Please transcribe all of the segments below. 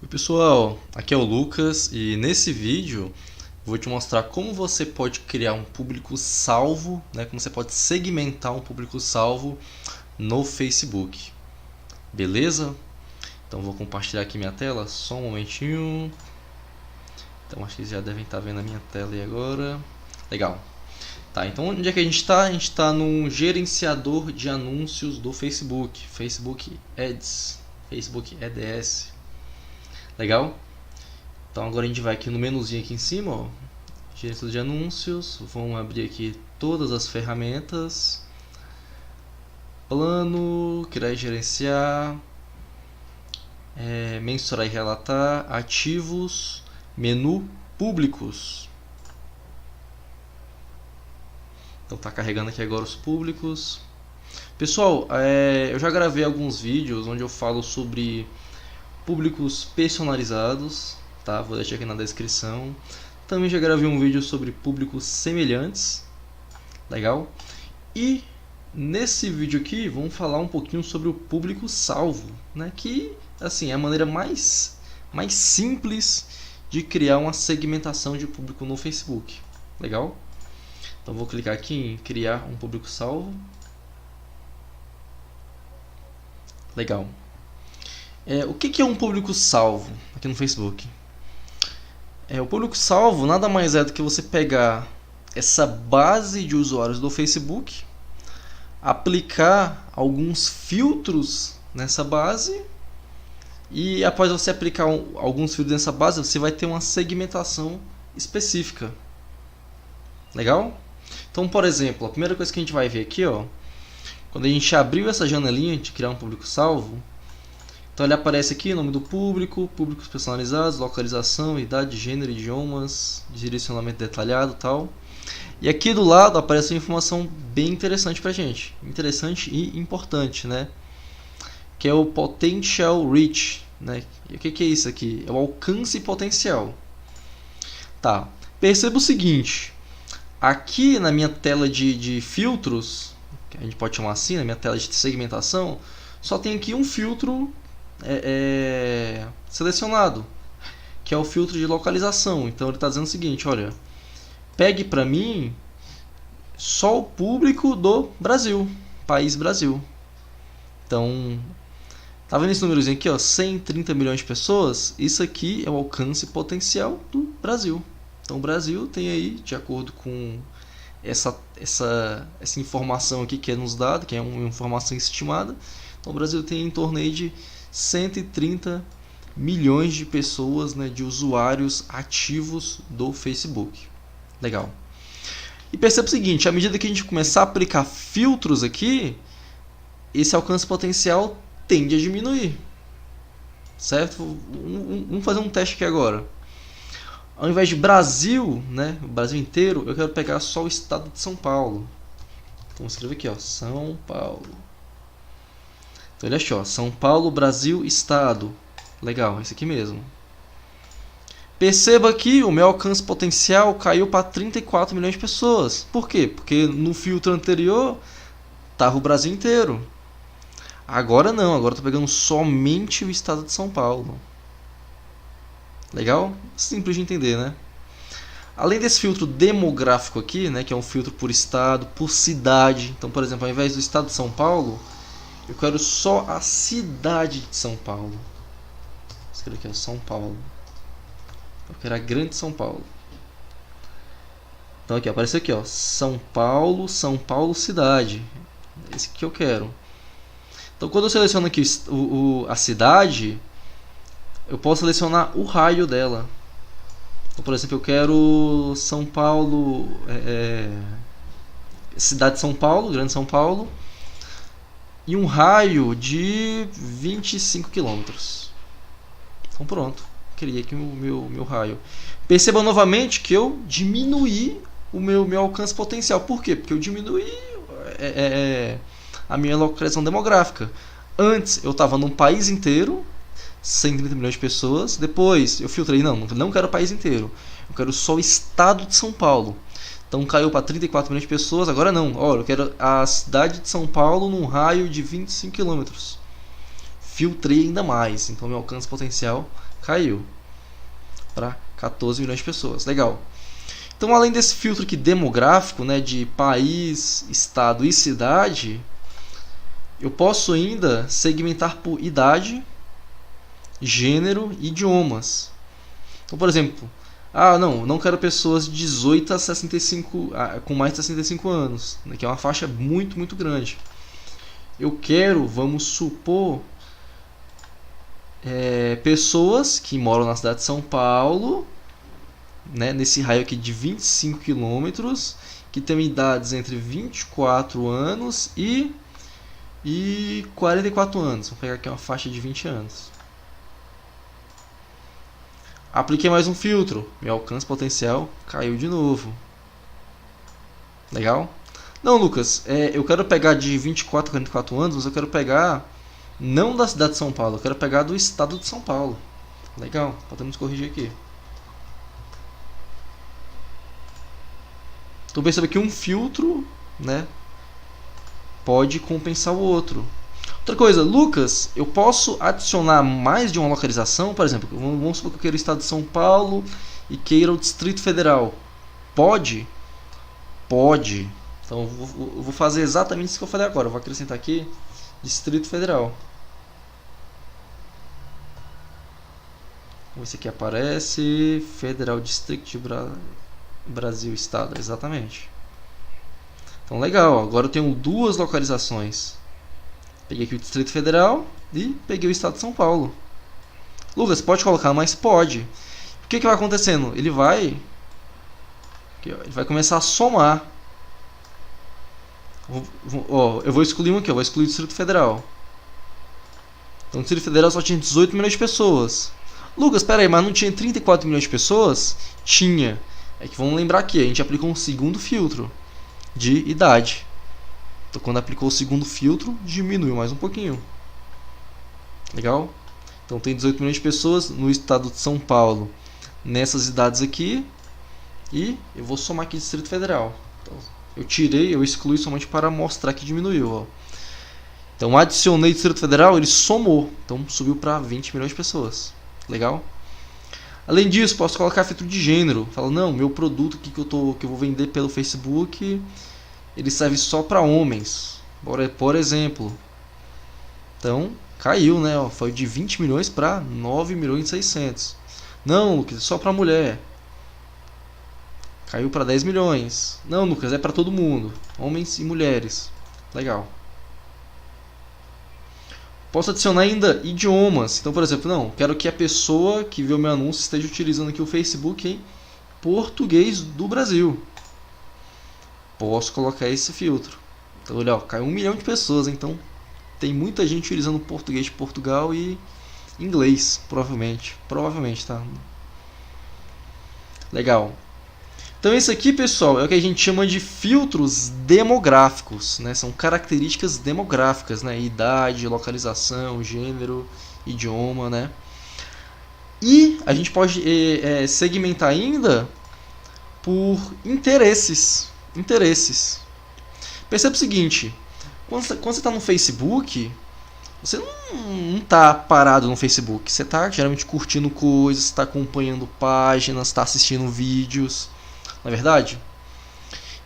Oi pessoal, aqui é o Lucas e nesse vídeo vou te mostrar como você pode criar um público salvo, como você pode segmentar um público salvo no Facebook. Beleza? Então vou compartilhar aqui minha tela, só um momentinho. Então acho que já devem estar vendo a minha tela aí agora. Legal. Tá, então onde é que a gente está? A gente está no gerenciador de anúncios do Facebook, Facebook Ads, Facebook Ads. Legal? Então agora a gente vai aqui no menuzinho aqui em cima, ó, gerenciador de anúncios, vamos abrir aqui todas as ferramentas, plano, criar e gerenciar, mensurar e relatar, ativos, menu, públicos. Então tá carregando aqui agora os públicos. Pessoal, eu já gravei alguns vídeos onde eu falo sobre públicos personalizados, tá? Vou deixar aqui na descrição. Também já gravei um vídeo sobre públicos semelhantes, legal? E nesse vídeo aqui vamos falar um pouquinho sobre o público salvo, né? Que assim é a maneira mais simples de criar uma segmentação de público no Facebook, legal? Então vou clicar aqui em criar um público salvo, legal. O que é um público salvo aqui no Facebook? O público salvo nada mais é do que você pegar essa base de usuários do Facebook, aplicar alguns filtros nessa base e após você aplicar alguns filtros nessa base, você vai ter uma segmentação específica. Legal? Então, por exemplo, a primeira coisa que a gente vai ver aqui, ó, quando a gente abriu essa janelinha de criar um público salvo, então ele aparece aqui, nome do público, públicos personalizados, localização, idade, gênero, idiomas, direcionamento detalhado, tal. E aqui do lado aparece uma informação bem interessante pra gente, interessante e importante, né? Que é o Potential Reach, né? E o que é isso aqui? É o alcance potencial. Tá, perceba o seguinte, aqui na minha tela de filtros, que a gente pode chamar assim, na minha tela de segmentação, só tem aqui um filtro selecionado, que é o filtro de localização. Então ele está dizendo o seguinte, olha, pegue para mim só o público do Brasil, país Brasil. Então, tá vendo esse númerozinho aqui, ó, 130 milhões de pessoas? Isso aqui é o alcance potencial do Brasil. Então o Brasil tem aí, de acordo com essa informação aqui que é nos dado, que é uma informação estimada, então o Brasil tem em torno aí de 130 milhões de pessoas, né, de usuários ativos do Facebook. Legal. E perceba o seguinte, à medida que a gente começar a aplicar filtros aqui, esse alcance potencial tende a diminuir. Certo? Vamos fazer um teste aqui agora. Ao invés de Brasil, né, o Brasil inteiro, eu quero pegar só o estado de São Paulo. Então vou escrever aqui, ó, São Paulo. Então ele achou, São Paulo, Brasil, Estado. Legal, esse aqui mesmo. Perceba que o meu alcance potencial caiu para 34 milhões de pessoas. Por quê? Porque no filtro anterior estava o Brasil inteiro. Agora não, agora estou pegando somente o estado de São Paulo. Legal? Simples de entender, né? Além desse filtro demográfico aqui, né, que é um filtro por estado, por cidade. Então, por exemplo, ao invés do estado de São Paulo, eu quero só a cidade de São Paulo. Escreve aqui, São Paulo. Eu quero a grande São Paulo. Então aqui, apareceu aqui, ó, São Paulo, cidade. Esse que eu quero. Então quando eu seleciono aqui a cidade, eu posso selecionar o raio dela. Então, por exemplo, eu quero São Paulo, cidade de São Paulo, grande São Paulo, e um raio de 25 km. Então pronto, criei aqui o meu raio. Perceba novamente que eu diminuí o meu alcance potencial. Por quê? Porque eu diminuí a minha localização demográfica. Antes eu estava num país inteiro, 130 milhões de pessoas. Depois eu filtrei, não quero o país inteiro, eu quero só o estado de São Paulo. Então caiu para 34 milhões de pessoas. Agora não, olha, eu quero a cidade de São Paulo num raio de 25 km. filtrei ainda mais, então meu alcance potencial caiu para 14 milhões de pessoas. Legal. Então, além desse filtro aqui demográfico, né, de país, estado e cidade, eu posso ainda segmentar por idade, gênero e idiomas. Então, por exemplo, não quero pessoas de 18 a 65, com mais de 65 anos, né, que é uma faixa muito, muito grande. Eu quero, vamos supor, pessoas que moram na cidade de São Paulo, né, nesse raio aqui de 25 quilômetros, que tem idades entre 24 anos e 44 anos. Vou pegar aqui uma faixa de 20 anos. Apliquei mais um filtro. Meu alcance potencial caiu de novo. Legal? Não, Lucas, eu quero pegar de 24 a 44 anos, mas eu quero pegar não da cidade de São Paulo, eu quero pegar do estado de São Paulo. Legal, podemos corrigir aqui. Então perceba que um filtro, né, pode compensar o outro. Outra coisa, Lucas, eu posso adicionar mais de uma localização? Por exemplo, vamos supor que eu queira o estado de São Paulo e queira o Distrito Federal. Pode? Pode. Então eu vou fazer exatamente isso que eu falei agora. Eu vou acrescentar aqui Distrito Federal. Esse aqui aparece Federal District Brasil Estado, exatamente. Então legal, agora eu tenho duas localizações. Peguei aqui o Distrito Federal e peguei o Estado de São Paulo. Lucas, pode colocar, mas pode. O que vai acontecendo? Ele vai começar a somar. Eu vou excluir um aqui, eu vou excluir o Distrito Federal. Então o Distrito Federal só tinha 18 milhões de pessoas. Lucas, pera aí, mas não tinha 34 milhões de pessoas? Tinha. É que vamos lembrar aqui, a gente aplicou um segundo filtro de idade. Então quando aplicou o segundo filtro, diminuiu mais um pouquinho. Legal? Então tem 18 milhões de pessoas no estado de São Paulo, nessas idades aqui. E eu vou somar aqui Distrito Federal. Então, eu excluí somente para mostrar que diminuiu. Ó. Então adicionei Distrito Federal, ele somou. Então subiu para 20 milhões de pessoas. Legal? Além disso, posso colocar filtro de gênero. Falo, não, meu produto aqui que eu vou vender pelo Facebook, ele serve só para homens, por exemplo. Então, caiu, né? Ó, foi de 20 milhões para 9 milhões e 600. Não, Lucas, só para mulher. Caiu para 10 milhões. Não, Lucas, é para todo mundo, homens e mulheres. Legal. Posso adicionar ainda idiomas. Então, por exemplo, não, quero que a pessoa que vê o meu anúncio esteja utilizando aqui o Facebook em português do Brasil. Posso colocar esse filtro. Então, olha, ó, caiu 1 milhão de pessoas. Então, tem muita gente utilizando português de Portugal e inglês, provavelmente. Provavelmente, tá? Legal. Então, esse aqui, pessoal, é o que a gente chama de filtros demográficos, né? São características demográficas, né? Idade, localização, gênero, idioma, né? E a gente pode segmentar ainda por interesses. Perceba o seguinte, quando você está no Facebook, você não está parado no Facebook, você está geralmente curtindo coisas, está acompanhando páginas, está assistindo vídeos, não é verdade?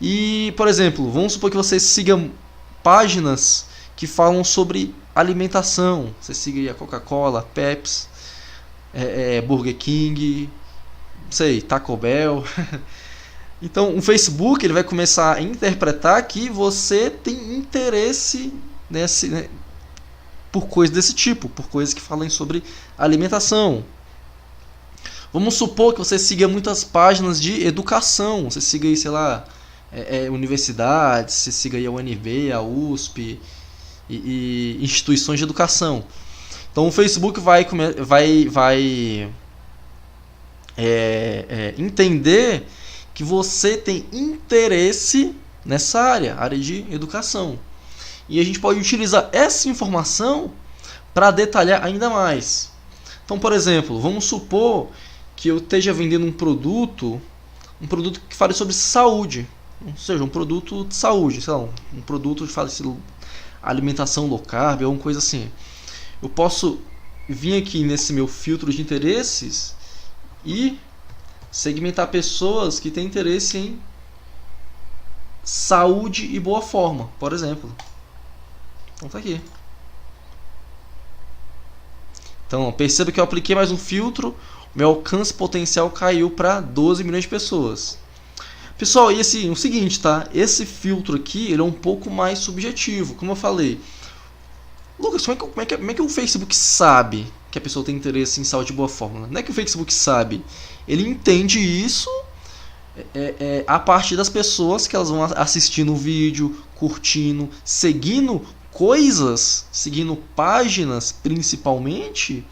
E, por exemplo, vamos supor que você siga páginas que falam sobre alimentação, você siga aí a Coca-Cola, a Pepsi, Burger King, não sei, Taco Bell. Então, o Facebook ele vai começar a interpretar que você tem interesse por coisas desse tipo, por coisas que falem sobre alimentação. Vamos supor que você siga muitas páginas de educação, você siga aí, sei lá, universidades, você siga aí a UNB, a USP e instituições de educação. Então, o Facebook vai entender que você tem interesse nessa área de educação. E a gente pode utilizar essa informação para detalhar ainda mais. Então, por exemplo, vamos supor que eu esteja vendendo um produto que fale sobre saúde. Ou seja, um produto de saúde, sei lá, um produto que fale sobre alimentação low carb ou alguma coisa assim. eu posso vir aqui nesse meu filtro de interesses e segmentar pessoas que têm interesse em saúde e boa forma, por exemplo. Então tá aqui. Então perceba que eu apliquei mais um filtro, meu alcance potencial caiu para 12 milhões de pessoas. Pessoal, e assim, o seguinte, tá? Esse filtro aqui, ele é um pouco mais subjetivo, como eu falei. Lucas, como é que o Facebook sabe que a pessoa tem interesse em saúde e boa forma? Não é que o Facebook sabe, ele entende isso a partir das pessoas que elas vão assistindo o vídeo, curtindo, seguindo coisas, seguindo páginas principalmente,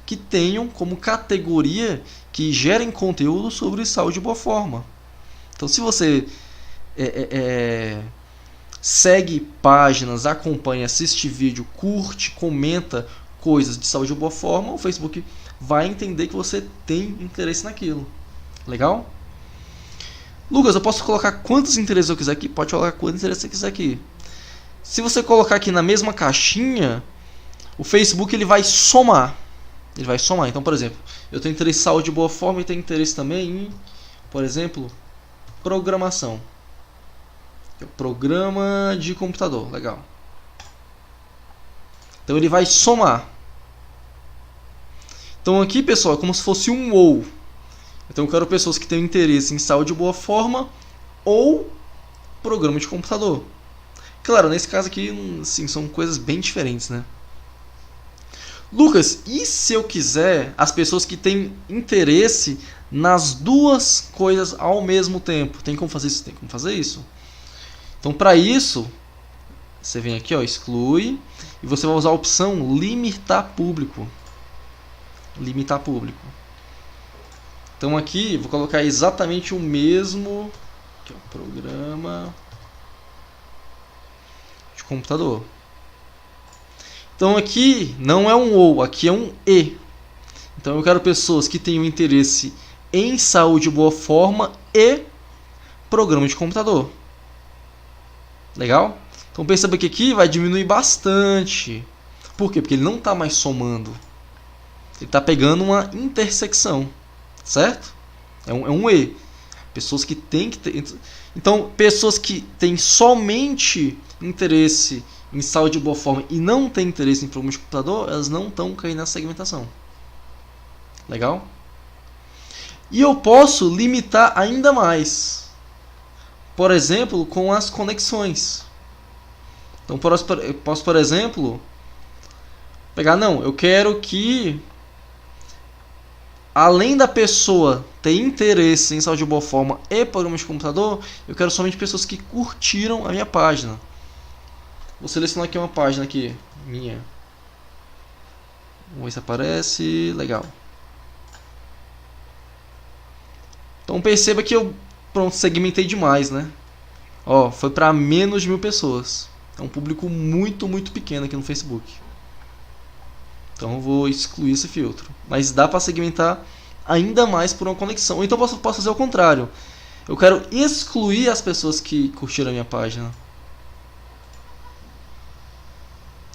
que tenham como categoria que gerem conteúdo sobre saúde e boa forma. Então, se você segue páginas, acompanha, assiste vídeo, curte, comenta coisas de saúde e boa forma, o Facebook vai entender que você tem interesse naquilo. Legal? Lucas, eu posso colocar quantos interesses eu quiser aqui? Pode colocar quantos interesses você quiser aqui. Se você colocar aqui na mesma caixinha, o Facebook ele vai somar. Ele vai somar. Então, por exemplo, eu tenho interesse em saúde e boa forma e tenho interesse também em, por exemplo, programação. Programa de computador. Legal. Então ele vai somar. Então aqui, pessoal, é como se fosse um ou. Então eu quero pessoas que tenham interesse em saúde e boa forma ou programa de computador. Claro, nesse caso aqui, sim, são coisas bem diferentes, né? Lucas, e se eu quiser as pessoas que têm interesse nas duas coisas ao mesmo tempo? Tem como fazer isso? Tem como fazer isso. Então, para isso, você vem aqui, ó, exclui, e você vai usar a opção limitar público. Limitar público. Então aqui, vou colocar exatamente o mesmo, aqui, ó, programa de computador. Então aqui não é um ou, aqui é um e. Então eu quero pessoas que tenham interesse em saúde e boa forma e programa de computador. Legal? Então perceba que aqui vai diminuir bastante. Por quê? Porque ele não está mais somando. Ele está pegando uma intersecção. Certo? É um e. Pessoas que têm que ter... Então, pessoas que têm somente interesse em saúde de boa forma e não têm interesse em programa de computador, elas não estão caindo nessa segmentação. Legal? E eu posso limitar ainda mais. Por exemplo, com as conexões. Então, eu posso, por exemplo, pegar, não, eu quero que, além da pessoa ter interesse em saúde de boa forma e programa de computador, eu quero somente pessoas que curtiram a minha página. Vou selecionar aqui uma página aqui, minha. Vamos ver se aparece. Legal. Então perceba que eu segmentei demais, né? Ó, foi para menos de 1000 pessoas. É um público muito, muito pequeno aqui no Facebook. Então eu vou excluir esse filtro. Mas dá para segmentar ainda mais por uma conexão. Ou então posso fazer o contrário. Eu quero excluir as pessoas que curtiram a minha página.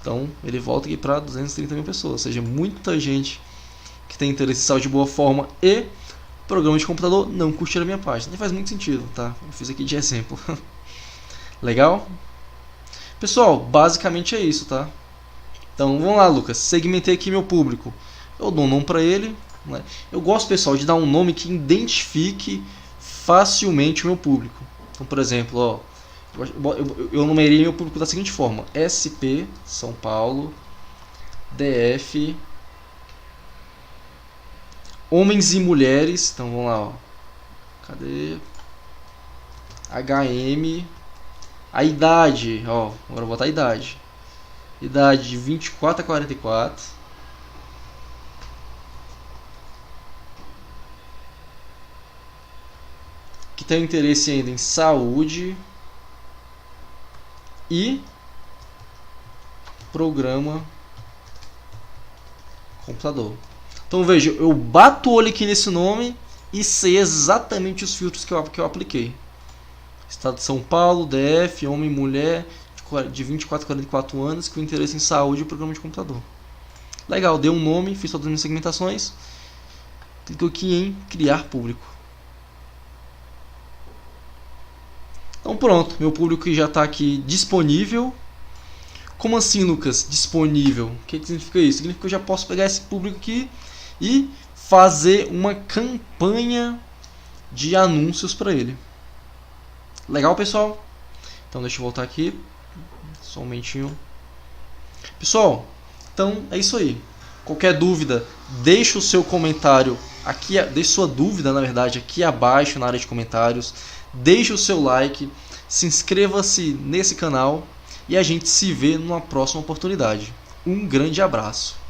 Então ele volta aqui para 230 mil pessoas. Ou seja, muita gente que tem interesse em saúde de boa forma e programa de computador não curtiram a minha página. E faz muito sentido, tá? Eu fiz aqui de exemplo. Legal? Pessoal, basicamente é isso, tá? Então vamos lá, Lucas. Segmentei aqui meu público. Eu dou um nome para ele. Né? Eu gosto, pessoal, de dar um nome que identifique facilmente o meu público. Então, por exemplo, ó, eu numerei meu público da seguinte forma: SP, São Paulo, DF, homens e mulheres. Então vamos lá, ó. Cadê? HM. A idade, ó. Agora eu vou botar a idade. Idade de 24 a 44. Que tem interesse ainda em saúde e programa computador. Então veja, eu bato o olho aqui nesse nome e sei exatamente os filtros que eu apliquei. Estado de São Paulo, DF, homem e mulher de 24 a 44 anos com interesse em saúde e programa de computador. Legal, dei um nome, fiz todas as minhas segmentações. Clico aqui em criar público. Então pronto, meu público já está aqui disponível. Como assim, Lucas? Disponível. O que significa isso? Significa que eu já posso pegar esse público aqui e fazer uma campanha de anúncios para ele. Legal, pessoal? Então deixa eu voltar aqui. Só um momentinho. Pessoal, então é isso aí. Qualquer dúvida, deixa o seu comentário aqui, deixe sua dúvida, na verdade, aqui abaixo na área de comentários. Deixe o seu like, se inscreva-se nesse canal e a gente se vê numa próxima oportunidade. Um grande abraço.